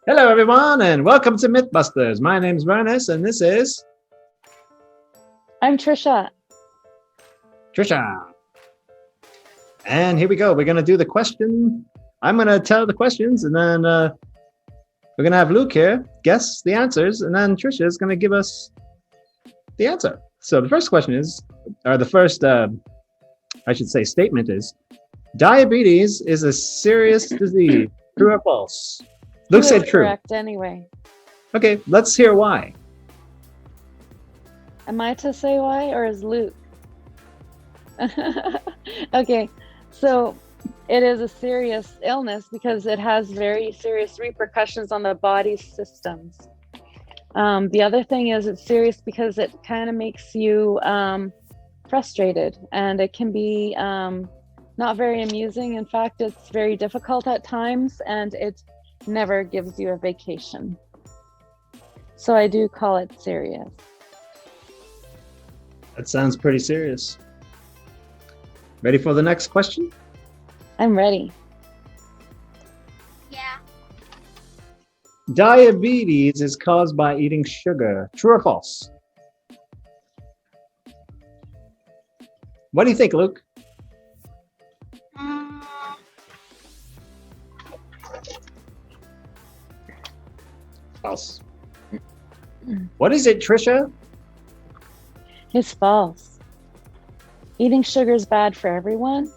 Hello, everyone, and welcome to Mythbusters. My name's Vernus, and this is I'm Trisha. Trisha. And here we go. We're going to do the question. I'm going to tell the questions, and then we're going to have Luke here guess the answers, and then Trisha is going to give us the answer. So the first question is, or the first, I should say, statement is, diabetes is a serious disease. True or false? Luke said true. Correct anyway. Okay, let's hear why. Am I to say why, or is Luke? Okay, so it is a serious illness because it has very serious repercussions on the body's systems. The other thing is it's serious because it kind of makes you frustrated, and it can be not very amusing. In fact, it's very difficult at times, and it never gives you a vacation. So I do call it serious. That sounds pretty serious. Ready for the next question? I'm ready. Yeah. Diabetes is caused by eating sugar. True or false? What do you think, Luke? Mm, False. What is it, Trisha? It's false. Eating sugar is bad for everyone,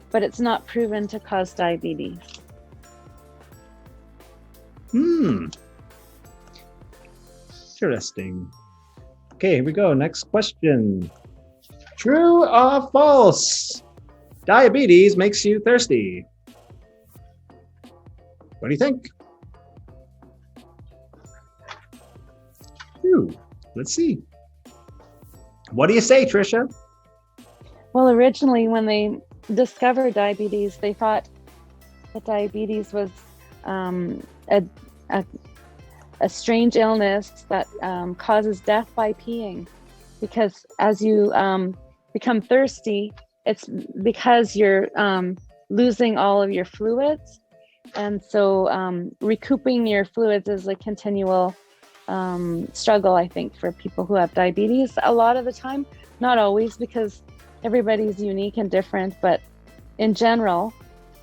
but it's not proven to cause diabetes. Interesting. Okay, here we go. Next question. True or false? Diabetes makes you thirsty. What do you think? True. Let's see. What do you say, Trisha? Well, originally when they discovered diabetes, they thought that diabetes was a strange illness that causes death by peeing, because as you become thirsty, it's because you're losing all of your fluids, and so recouping your fluids is a continual struggle, I think, for people who have diabetes. A lot of the time, not always, because everybody's unique and different, but in general,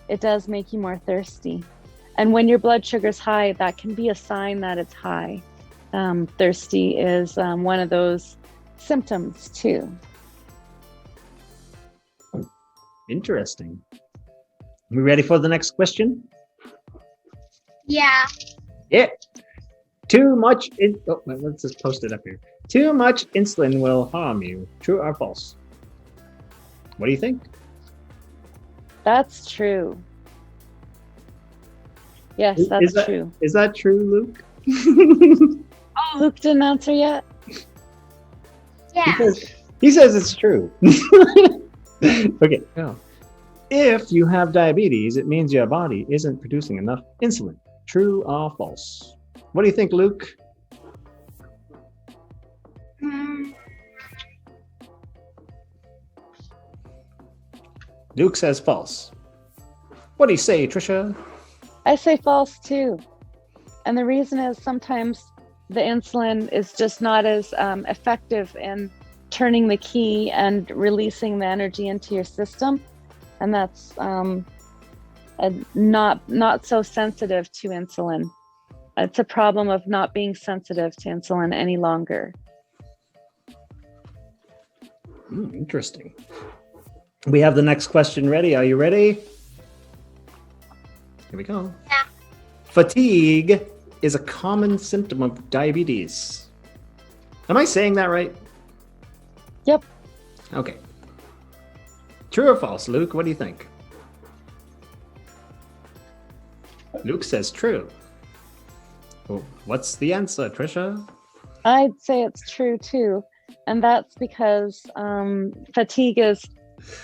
it does make you more thirsty. And when your blood sugar's high, that can be a sign that it's high. Thirsty is one of those symptoms too. Interesting. We ready for the next question? yeah. Yeah. Let's just post it up here. Too much insulin will harm you. True or false? What do you think? That's true. Yes, that's true. Is that true, Luke? Oh, Luke didn't answer yet? Yeah. He says it's true. Okay. Yeah. If you have diabetes, it means your body isn't producing enough insulin. True or false? What do you think, Luke? Mm, Luke says false. What do you say, Trisha? I say false too. And the reason is sometimes the insulin is just not as effective in turning the key and releasing the energy into your system. And that's not so sensitive to insulin. It's a problem of not being sensitive to insulin any longer. Interesting. We have the next question ready. Are you ready? Here we go. Yeah. Fatigue is a common symptom of diabetes. Am I saying that right? Yep. Okay. True or false, Luke? What do you think? Luke says true. Well, what's the answer, Trisha? I'd say it's true too. And that's because fatigue is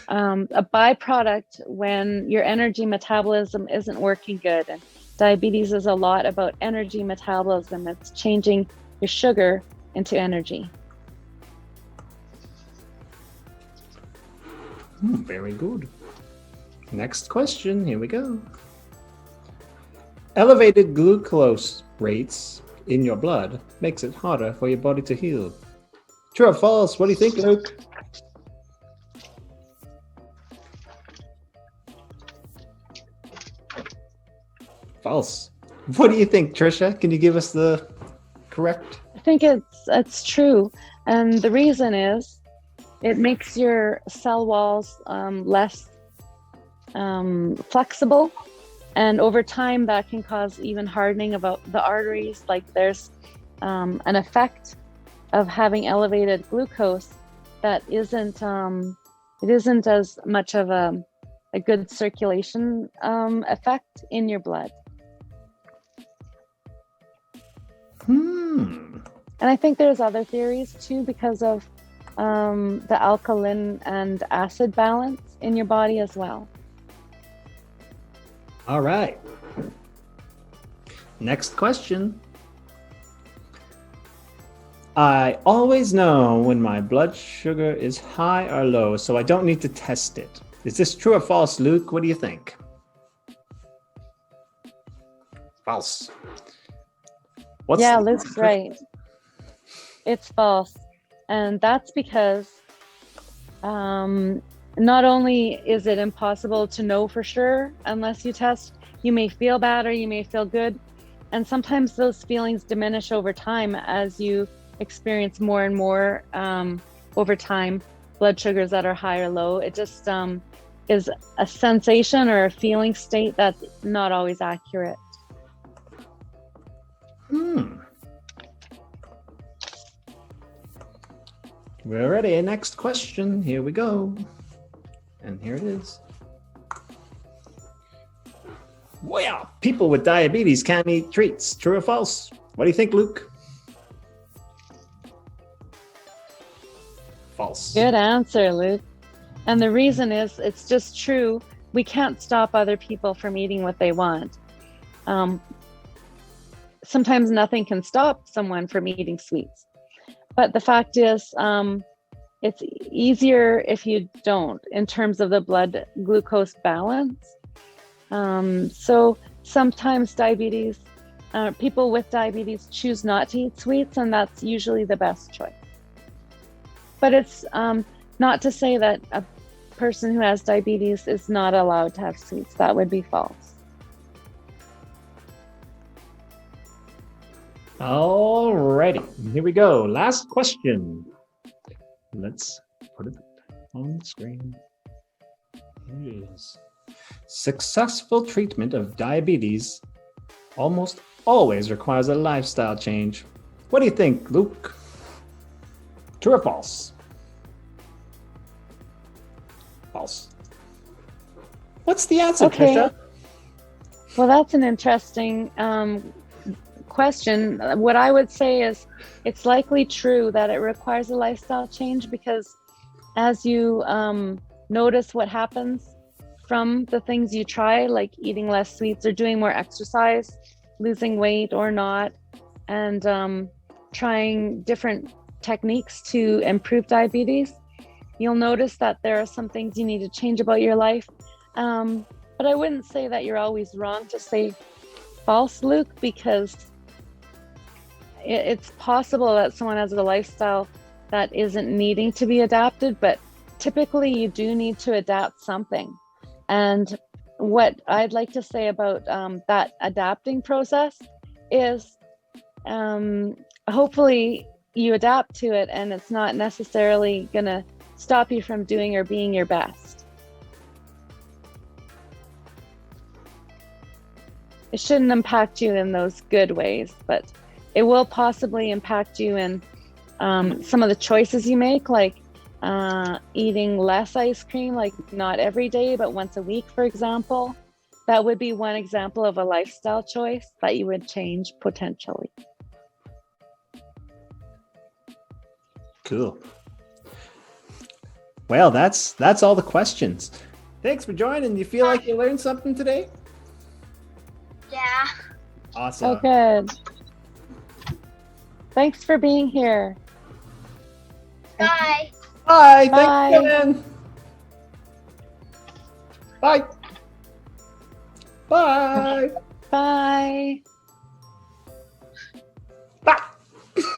a byproduct when your energy metabolism isn't working good. And diabetes is a lot about energy metabolism. It's changing your sugar into energy. Very good. Next question. Here we go. Elevated glucose rates in your blood makes it harder for your body to heal. True or false? What do you think, Luke? False. What do you think, Trisha? Can you give us the correct? I think it's true, and the reason is it makes your cell walls less flexible, and over time that can cause even hardening of the arteries. Like there's an effect of having elevated glucose that isn't as much of a good circulation effect in your blood. And I think there's other theories too, because of the alkaline and acid balance in your body as well. All right. Next question. I always know when my blood sugar is high or low, so I don't need to test it. Is this true or false, Luke? What do you think? False. Yeah, Luke's right. It's false. And that's because not only is it impossible to know for sure unless you test, you may feel bad or you may feel good. And sometimes those feelings diminish over time as you experience more and more over time blood sugars that are high or low. It just is a sensation or a feeling state that's not always accurate. We're ready. Next question. Here we go. And here it is. Well, people with diabetes can't eat treats. True or false? What do you think, Luke? False. Good answer, Luke. And the reason is it's just true. We can't stop other people from eating what they want. Sometimes nothing can stop someone from eating sweets. But the fact is, it's easier if you don't in terms of the blood glucose balance. So sometimes people with diabetes choose not to eat sweets, and that's usually the best choice. But it's not to say that a person who has diabetes is not allowed to have sweets. That would be false. Alrighty, here we go. Last question. Let's put it on the screen. Here it is. Successful treatment of diabetes almost always requires a lifestyle change. What do you think, Luke? True or false? False. What's the answer, Okay. Trisha? Well, that's an interesting question. What I would say is it's likely true that it requires a lifestyle change, because as you notice what happens from the things you try, like eating less sweets or doing more exercise, losing weight or not, and trying different techniques to improve diabetes, you'll notice that there are some things you need to change about your life. But I wouldn't say that you're always wrong to say false, Luke, because it's possible that someone has a lifestyle that isn't needing to be adapted, but typically you do need to adapt something. And what I'd like to say about that adapting process is hopefully you adapt to it, and it's not necessarily going to stop you from doing or being your best. It shouldn't impact you in those good ways, but it will possibly impact you in some of the choices you make, like eating less ice cream, like not every day, but once a week, for example. That would be one example of a lifestyle choice that you would change potentially. Cool. Well, that's all the questions. Thanks for joining. You feel like you learned something today? Yeah. Awesome. Oh, good. Thanks for being here. Bye. Bye. Bye. Thanks again. Bye. Bye. Bye. Ah!